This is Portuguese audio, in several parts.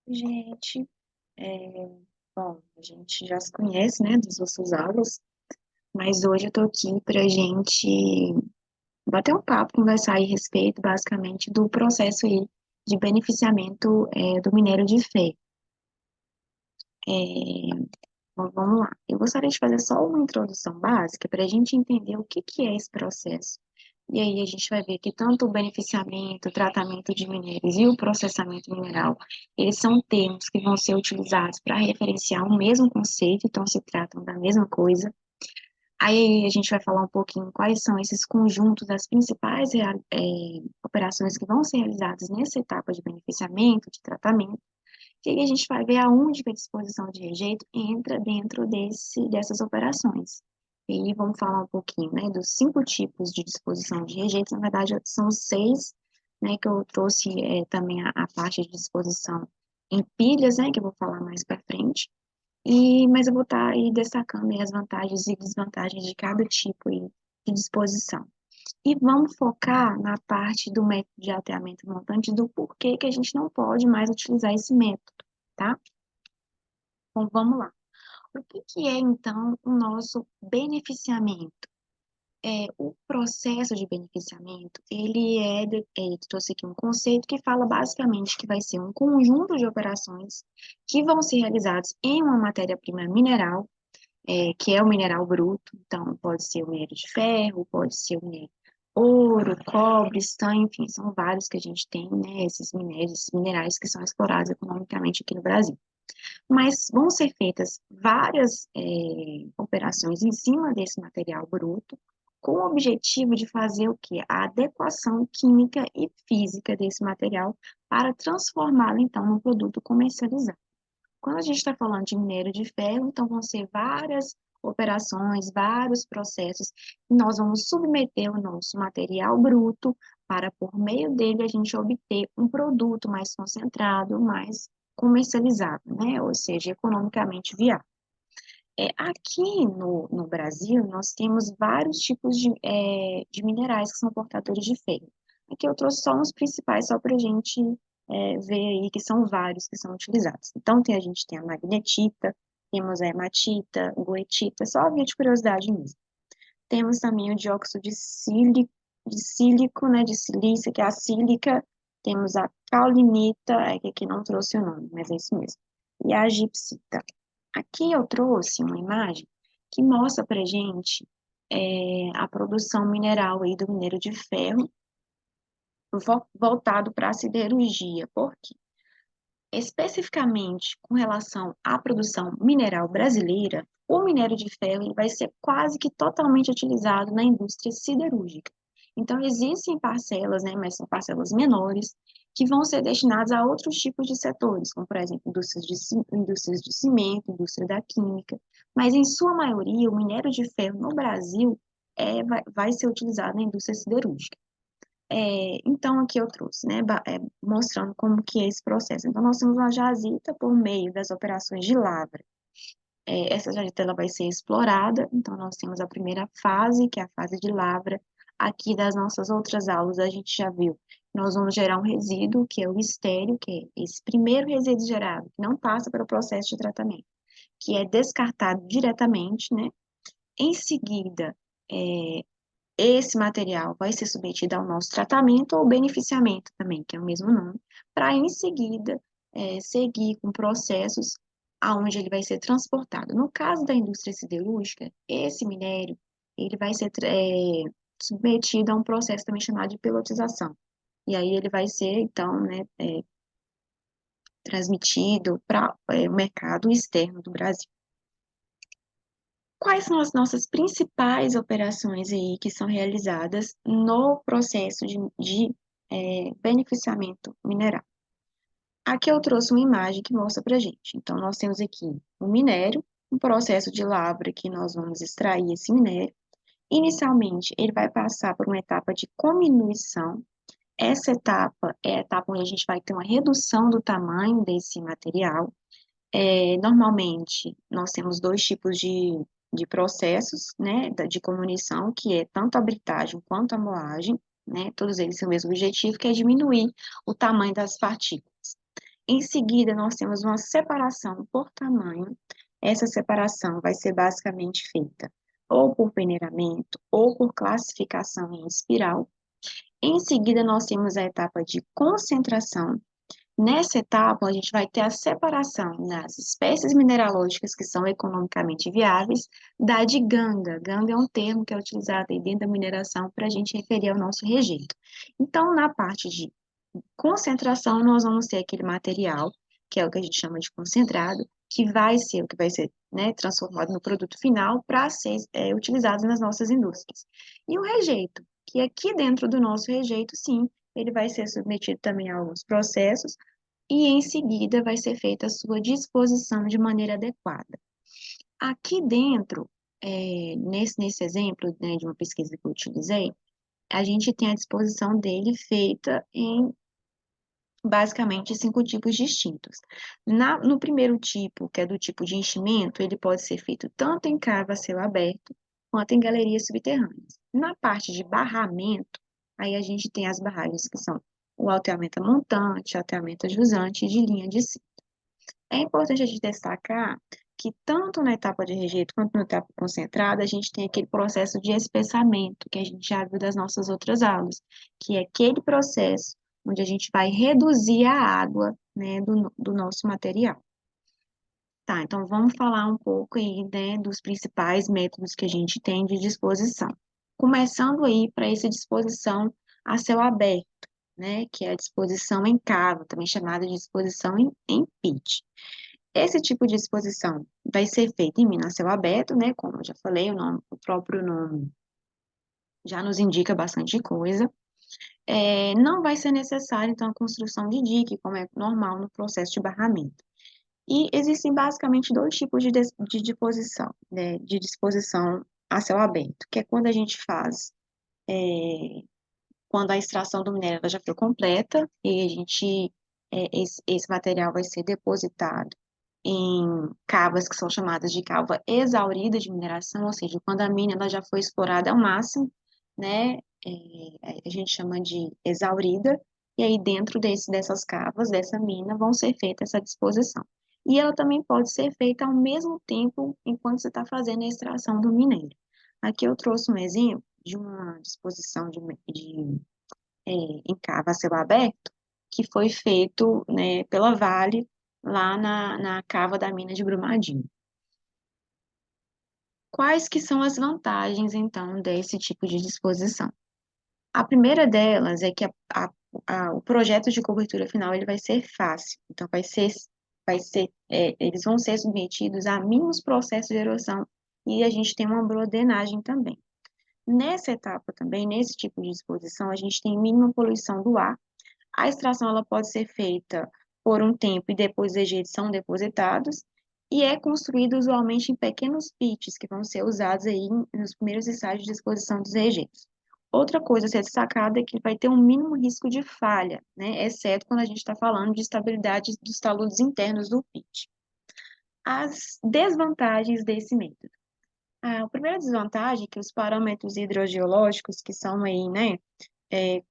Gente, bom, a gente já se conhece, né, das nossas aulas, mas hoje eu tô aqui pra gente bater um papo, conversar aí a respeito, basicamente, do processo aí de beneficiamento, do minério de ferro. Bom, vamos lá. Eu gostaria de fazer só uma introdução básica para a gente entender o que que é esse processo. E aí a gente vai ver que tanto o beneficiamento, o tratamento de minérios e o processamento mineral, eles são termos que vão ser utilizados para referenciar o mesmo conceito, então se tratam da mesma coisa. Aí a gente vai falar um pouquinho quais são esses conjuntos das principais operações que vão ser realizadas nessa etapa de beneficiamento, de tratamento. E aí a gente vai ver aonde que a disposição de rejeito entra dentro dessas operações. E aí vamos falar um pouquinho, né, dos 5 tipos de disposição de rejeito. Na verdade, são 6, né, que eu trouxe também a parte de disposição em pilhas, né, que eu vou falar mais para frente. Mas eu vou estar aí destacando aí as vantagens e desvantagens de cada tipo aí de disposição. E vamos focar na parte do método de ateamento montante, do porquê que a gente não pode mais utilizar esse método, tá? Então, vamos lá. O que que é, então, o nosso beneficiamento? O processo de beneficiamento, ele trouxe aqui um conceito que fala basicamente que vai ser um conjunto de operações que vão ser realizadas em uma matéria-prima mineral, que é o mineral bruto, então pode ser o minério de ferro, pode ser o minério ouro, cobre, estanho, enfim, são vários que a gente tem, né, esses minérios, esses minerais que são explorados economicamente aqui no Brasil. Mas vão ser feitas várias operações em cima desse material bruto, com o objetivo de fazer o quê? A adequação química e física desse material para transformá-lo, então, num produto comercializado. Quando a gente está falando de minério de ferro, então vão ser várias operações, vários processos, e nós vamos submeter o nosso material bruto para, por meio dele, a gente obter um produto mais concentrado, mais comercializado, né? Ou seja, economicamente viável. Aqui no Brasil, nós temos vários tipos de minerais que são portadores de ferro. Aqui eu trouxe só uns principais, só para a gente ver aí que são vários que são utilizados. Então, a gente tem a magnetita, temos a hematita, goetita, só via de curiosidade mesmo. Temos também o dióxido de sílico, né, de silício, que é a sílica. Temos a caulinita, que aqui não trouxe o nome, mas é isso mesmo. E a gipsita. Aqui eu trouxe uma imagem que mostra para gente a produção mineral aí do minério de ferro voltado para a siderurgia. Por quê? Especificamente com relação à produção mineral brasileira, o minério de ferro ele vai ser quase que totalmente utilizado na indústria siderúrgica. Então, existem parcelas, né, mas são parcelas menores, que vão ser destinadas a outros tipos de setores, como, por exemplo, indústrias de cimento, indústria da química. Mas, em sua maioria, o minério de ferro no Brasil vai ser utilizado na indústria siderúrgica. Então, aqui eu trouxe, né, mostrando como que é esse processo. Então, nós temos uma jazita por meio das operações de lavra. Essa jazita ela vai ser explorada, então nós temos a primeira fase, que é a fase de lavra. Aqui das nossas outras aulas, a gente já viu, nós vamos gerar um resíduo, que é o estéreo, que é esse primeiro resíduo gerado, que não passa pelo processo de tratamento, que é descartado diretamente, né? Em seguida, é, esse material vai ser submetido ao nosso tratamento ou beneficiamento também, que é o mesmo nome, para em seguida seguir com processos aonde ele vai ser transportado. No caso da indústria siderúrgica, esse minério ele vai ser submetido a um processo também chamado de pelotização. E aí ele vai ser, então, né, transmitido para o mercado externo do Brasil. Quais são as nossas principais operações aí que são realizadas no processo de beneficiamento mineral? Aqui eu trouxe uma imagem que mostra para gente. Então, nós temos aqui o minério, um processo de lavra que nós vamos extrair esse minério. Inicialmente, ele vai passar por uma etapa de cominuição. Essa etapa é a etapa onde a gente vai ter uma redução do tamanho desse material. Normalmente, nós temos 2 tipos de processos, né, de comunição, que é tanto a britagem quanto a moagem, né, todos eles têm o mesmo objetivo, que é diminuir o tamanho das partículas. Em seguida, nós temos uma separação por tamanho. Essa separação vai ser basicamente feita ou por peneiramento ou por classificação em espiral. Em seguida, nós temos a etapa de concentração. Nessa etapa, a gente vai ter a separação das espécies mineralógicas que são economicamente viáveis da de ganga. Ganga é um termo que é utilizado aí dentro da mineração para a gente referir ao nosso rejeito. Então, na parte de concentração, nós vamos ter aquele material, que é o que a gente chama de concentrado, que vai ser o que vai ser, né, transformado no produto final para ser utilizado nas nossas indústrias. E o rejeito, que aqui dentro do nosso rejeito, sim, ele vai ser submetido também a alguns processos e em seguida vai ser feita a sua disposição de maneira adequada. Aqui dentro, nesse exemplo, né, de uma pesquisa que eu utilizei, a gente tem a disposição dele feita em basicamente 5 tipos distintos. No primeiro tipo, que é do tipo de enchimento, ele pode ser feito tanto em cava a céu aberto, quanto em galerias subterrâneas. Na parte de barramento, aí a gente tem as barragens que são o alteamento montante, alteamento jusante e de linha de cinta. É importante a gente destacar que tanto na etapa de rejeito quanto na etapa concentrada, a gente tem aquele processo de espessamento, que a gente já viu das nossas outras aulas, que é aquele processo onde a gente vai reduzir a água, né, do nosso material. Tá, então vamos falar um pouco aí, né, dos principais métodos que a gente tem de disposição. Começando aí para essa disposição a céu aberto, né, que é a disposição em cava, também chamada de disposição em pit. Esse tipo de exposição vai ser feito em mina a céu aberto, né? Como eu já falei, o próprio nome já nos indica bastante coisa. Não vai ser necessário, então, a construção de dique, como é normal no processo de barramento. E existem basicamente 2 tipos de disposição, né? De disposição a céu aberto, que é quando a gente faz, quando a extração do minério ela já foi completa, e a gente, esse material vai ser depositado em cavas que são chamadas de cava exaurida de mineração, ou seja, quando a mina ela já foi explorada ao máximo, né, a gente chama de exaurida, e aí dentro dessas cavas, dessa mina, vão ser feita essa disposição. E ela também pode ser feita ao mesmo tempo enquanto você está fazendo a extração do minério. Aqui eu trouxe um exemplo de uma disposição em cava a céu aberto, que foi feito, né, pela Vale, lá na cava da mina de Brumadinho. Quais que são as vantagens, então, desse tipo de disposição? A primeira delas é que o projeto de cobertura final ele vai ser fácil, então eles vão ser submetidos a mínimos processos de erosão e a gente tem uma boa drenagem também. Nessa etapa também, nesse tipo de disposição, a gente tem mínima poluição do ar. A extração ela pode ser feita por um tempo e depois os rejeitos são depositados e é construído usualmente em pequenos pits que vão ser usados aí nos primeiros estágios de exposição dos rejeitos. Outra coisa a ser destacada é que vai ter um mínimo risco de falha, né, exceto quando a gente está falando de estabilidade dos taludes internos do pit. As desvantagens desse método. A primeira desvantagem é que os parâmetros hidrogeológicos, que são aí, né,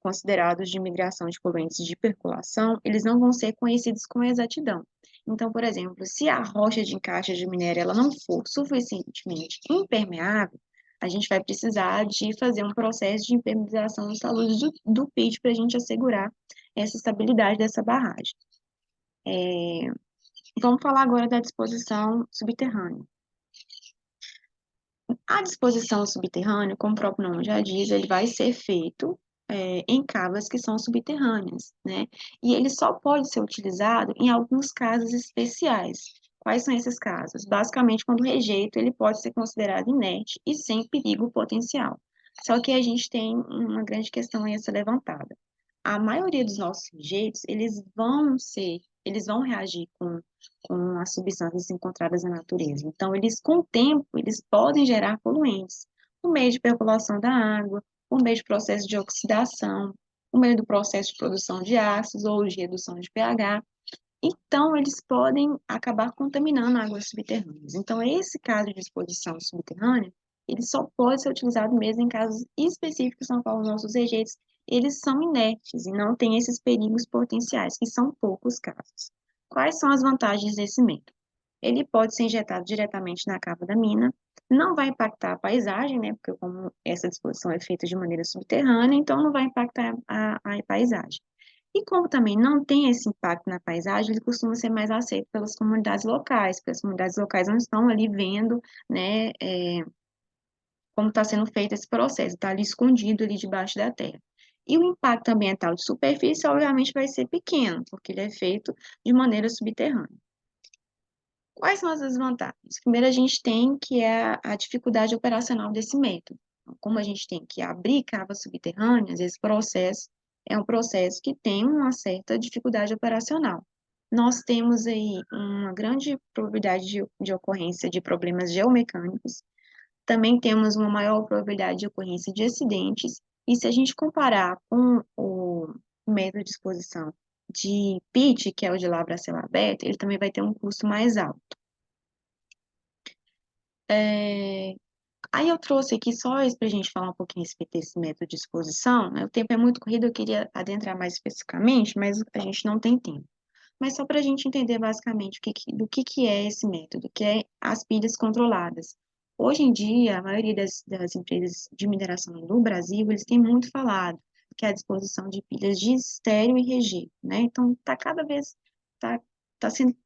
considerados de migração de poluentes de percolação, eles não vão ser conhecidos com exatidão. Então, por exemplo, se a rocha de encaixe de minério ela não for suficientemente impermeável, a gente vai precisar de fazer um processo de impermeabilização dos taludes do pit para a gente assegurar essa estabilidade dessa barragem. Vamos falar agora da disposição subterrânea. A disposição subterrânea, como o próprio nome já diz, ele vai ser feito em cavas que são subterrâneas, né? E ele só pode ser utilizado em alguns casos especiais. Quais são esses casos? Basicamente, quando o rejeito ele pode ser considerado inerte e sem perigo potencial. Só que a gente tem uma grande questão aí a ser levantada. A maioria dos nossos rejeitos, eles vão reagir com as substâncias encontradas na natureza. Então, com o tempo, eles podem gerar poluentes, por meio de percolação da água, por meio de processo de oxidação, por meio do processo de produção de ácidos ou de redução de pH. Então, eles podem acabar contaminando águas subterrâneas. Então, esse caso de exposição subterrânea, ele só pode ser utilizado mesmo em casos específicos, são qual os nossos rejeitos, eles são inertes e não têm esses perigos potenciais, que são poucos casos. Quais são as vantagens desse método? Ele pode ser injetado diretamente na cava da mina, não vai impactar a paisagem, né? Porque como essa disposição é feita de maneira subterrânea, então não vai impactar a paisagem. E como também não tem esse impacto na paisagem, ele costuma ser mais aceito pelas comunidades locais, porque as comunidades locais não estão ali vendo, né, como está sendo feito esse processo, está ali escondido ali debaixo da terra. E o impacto ambiental de superfície, obviamente, vai ser pequeno, porque ele é feito de maneira subterrânea. Quais são as desvantagens? Primeiro, a gente tem que é a dificuldade operacional desse método. Então, como a gente tem que abrir cavas subterrâneas, esse processo é um processo que tem uma certa dificuldade operacional. Nós temos aí uma grande probabilidade de ocorrência de problemas geomecânicos, também temos uma maior probabilidade de ocorrência de acidentes, e se a gente comparar com o método de exposição de pit, que é o de lavra a céu aberto, ele também vai ter um custo mais alto. Aí eu trouxe aqui só isso para a gente falar um pouquinho a respeito desse método de exposição, né? O tempo é muito corrido, eu queria adentrar mais especificamente, mas a gente não tem tempo. Mas só para a gente entender basicamente do que é esse método, que é as pilhas controladas. Hoje em dia, a maioria das empresas de mineração do Brasil, eles têm muito falado que é a disposição de pilhas de estéreo e rejeito, né? Então, tá,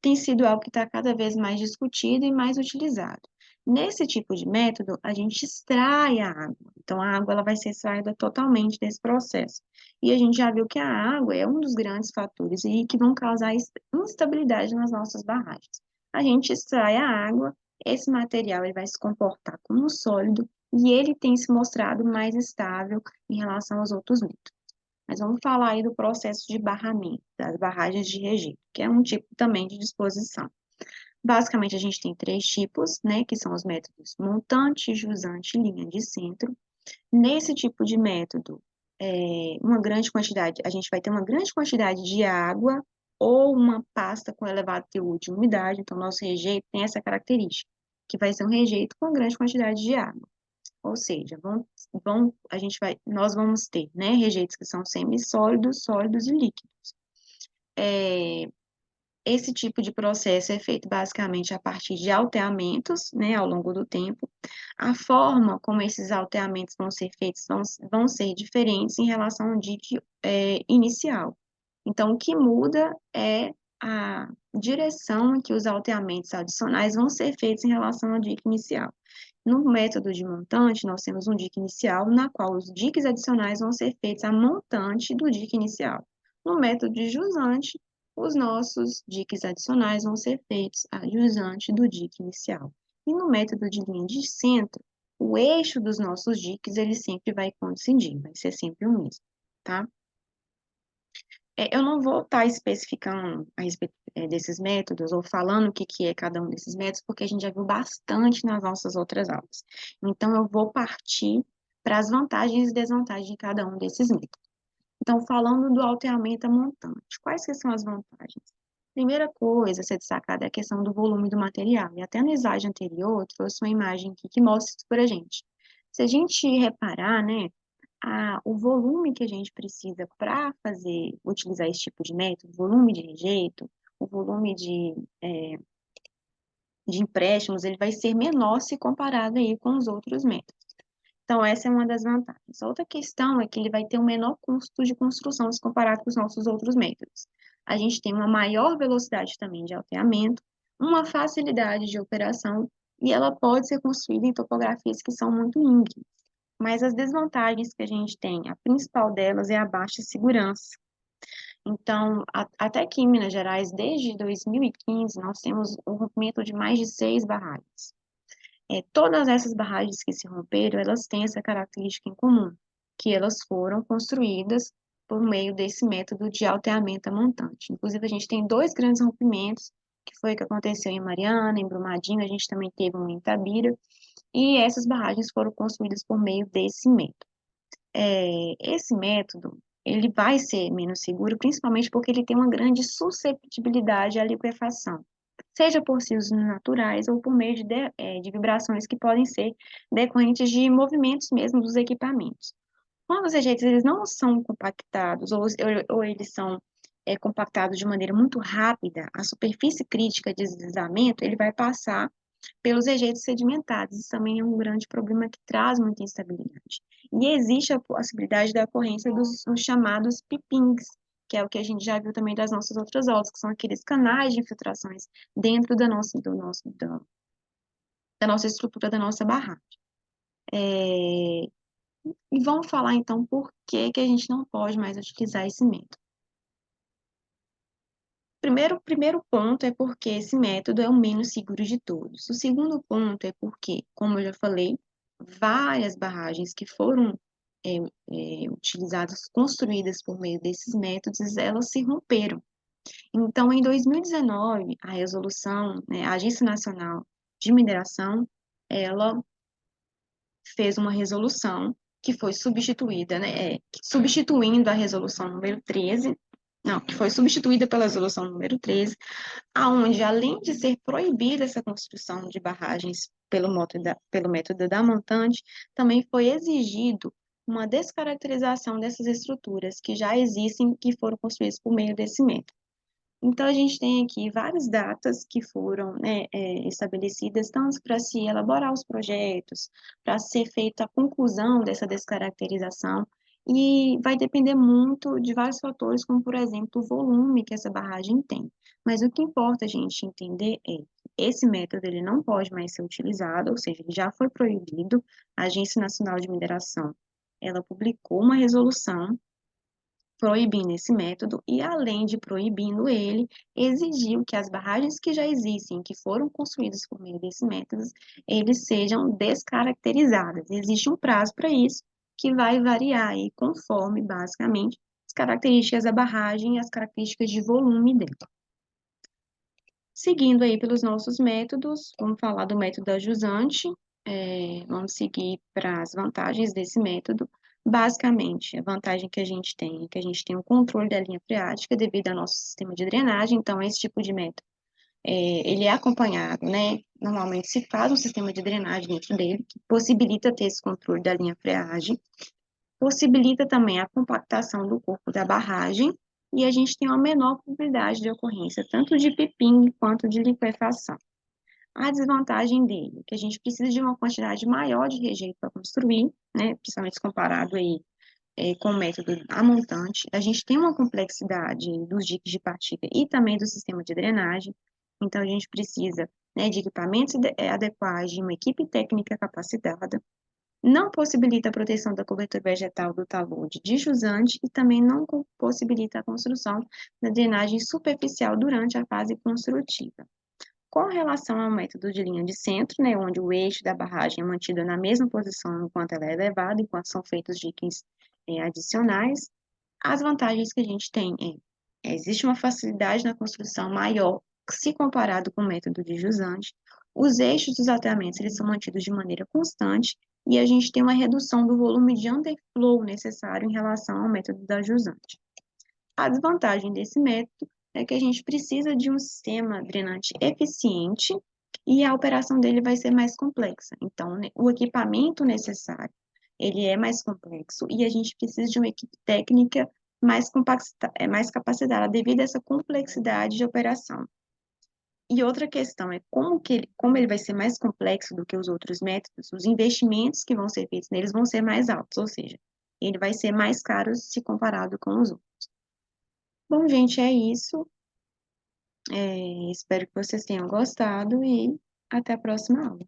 tem sido algo que está cada vez mais discutido e mais utilizado. Nesse tipo de método, a gente extrai a água. Então, a água ela vai ser extraída totalmente desse processo. E a gente já viu que a água é um dos grandes fatores aí que vão causar instabilidade nas nossas barragens. A gente extrai a água, esse material ele vai se comportar como um sólido e ele tem se mostrado mais estável em relação aos outros métodos. Mas vamos falar aí do processo de barramento, das barragens de rejeito, que é um tipo também de disposição. Basicamente, a gente tem três tipos, né, que são os métodos montante, jusante e linha de centro. Nesse tipo de método, a gente vai ter uma grande quantidade de água ou uma pasta com elevado teor de umidade, então nosso rejeito tem essa característica, que vai ser um rejeito com grande quantidade de água. Ou seja, nós vamos ter, né, rejeitos que são semissólidos, sólidos e líquidos. Esse tipo de processo é feito basicamente a partir de alteamentos, né, ao longo do tempo. A forma como esses alteamentos vão ser feitos vão ser diferentes em relação ao dique inicial. Então, o que muda é a direção em que os alteamentos adicionais vão ser feitos em relação ao dique inicial. No método de montante, nós temos um dique inicial, na qual os diques adicionais vão ser feitos a montante do dique inicial. No método de jusante, os nossos diques adicionais vão ser feitos a jusante do dique inicial. E no método de linha de centro, o eixo dos nossos diques, ele sempre vai coincidir, vai ser sempre o mesmo, tá? Eu não vou estar especificando a respeito desses métodos ou falando o que é cada um desses métodos, porque a gente já viu bastante nas nossas outras aulas. Então, eu vou partir para as vantagens e desvantagens de cada um desses métodos. Então, falando do alteamento montante, quais que são as vantagens? Primeira coisa a ser destacada é a questão do volume do material. E até no slide anterior, eu trouxe uma imagem aqui que mostra isso para a gente. Se a gente reparar, né, o volume que a gente precisa para utilizar esse tipo de método, volume de rejeito, o volume de empréstimos, ele vai ser menor se comparado aí com os outros métodos. Então, essa é uma das vantagens. A outra questão é que ele vai ter um menor custo de construção se comparado com os nossos outros métodos. A gente tem uma maior velocidade também de alteamento, uma facilidade de operação, e ela pode ser construída em topografias que são muito íngremes. Mas as desvantagens que a gente tem, a principal delas é a baixa segurança. Então, até aqui em Minas Gerais, desde 2015, nós temos o rompimento de mais de 6 barragens. Todas essas barragens que se romperam, elas têm essa característica em comum, que elas foram construídas por meio desse método de alteamento montante. Inclusive, a gente tem dois grandes rompimentos, que foi o que aconteceu em Mariana, em Brumadinho, a gente também teve um em Itabira, e essas barragens foram construídas por meio desse método. Esse método, ele vai ser menos seguro, principalmente porque ele tem uma grande susceptibilidade à liquefação, seja por sismos naturais ou por meio de vibrações que podem ser decorrentes de movimentos mesmo dos equipamentos. Quando os rejeitos eles não são compactados ou eles são é compactado de maneira muito rápida, a superfície crítica de deslizamento, ele vai passar pelos rejeitos sedimentares. Isso também é um grande problema que traz muita instabilidade. E existe a possibilidade da ocorrência dos chamados pipings, que é o que a gente já viu também das nossas outras aulas, que são aqueles canais de infiltrações dentro da nossa estrutura, da nossa barragem. E vamos falar então por que que a gente não pode mais utilizar esse método. Primeiro ponto é porque esse método é o menos seguro de todos. O segundo ponto é porque, como eu já falei, várias barragens que foram utilizadas, construídas por meio desses métodos, elas se romperam. Então, em 2019, a resolução, né, a Agência Nacional de Mineração, ela fez uma resolução que foi substituída, né, substituindo a resolução número 13, não, que foi substituída pela resolução número 13, aonde, além de ser proibida essa construção de barragens pelo método da montante, também foi exigido uma descaracterização dessas estruturas que já existem, que foram construídas por meio desse método. Então, a gente tem aqui várias datas que foram, né, estabelecidas, tanto para se elaborar os projetos, para ser feita a conclusão dessa descaracterização, e vai depender muito de vários fatores, como, por exemplo, o volume que essa barragem tem. Mas o que importa a gente entender é que esse método ele não pode mais ser utilizado, ou seja, ele já foi proibido. A Agência Nacional de Mineração, ela publicou uma resolução proibindo esse método e, além de proibindo ele, exigiu que as barragens que já existem, que foram construídas por meio desse método, eles sejam descaracterizadas. Existe um prazo para isso, que vai variar aí conforme, basicamente, as características da barragem e as características de volume dela. Seguindo aí pelos nossos métodos, vamos falar do método da jusante, vamos seguir para as vantagens desse método. Basicamente, a vantagem que a gente tem é que a gente tem o controle da linha freática devido ao nosso sistema de drenagem, então esse tipo de método, ele é acompanhado, né? Normalmente se faz um sistema de drenagem dentro dele, que possibilita ter esse controle da linha freagem, possibilita também a compactação do corpo da barragem, e a gente tem uma menor probabilidade de ocorrência tanto de piping quanto de liquefação. A desvantagem dele é que a gente precisa de uma quantidade maior de rejeito para construir, né, principalmente comparado aí, com o método a montante. A gente tem uma complexidade dos diques de partilha e também do sistema de drenagem, então a gente precisa, né, de equipamentos adequados, de uma equipe técnica capacitada, não possibilita a proteção da cobertura vegetal do talude de jusante e também não possibilita a construção da drenagem superficial durante a fase construtiva. Com relação ao método de linha de centro, né, onde o eixo da barragem é mantido na mesma posição enquanto ela é elevada, enquanto são feitos diques adicionais, as vantagens que a gente tem existe uma facilidade na construção maior se comparado com o método de jusante, os eixos dos aterramentos eles são mantidos de maneira constante e a gente tem uma redução do volume de underflow necessário em relação ao método da jusante. A desvantagem desse método é que a gente precisa de um sistema drenante eficiente e a operação dele vai ser mais complexa. Então, né, o equipamento necessário, ele é mais complexo e a gente precisa de uma equipe técnica mais capacitada devido a essa complexidade de operação. E outra questão é como ele vai ser mais complexo do que os outros métodos, os investimentos que vão ser feitos neles vão ser mais altos, ou seja, ele vai ser mais caro se comparado com os outros. Bom, gente, é isso. Espero que vocês tenham gostado e até a próxima aula.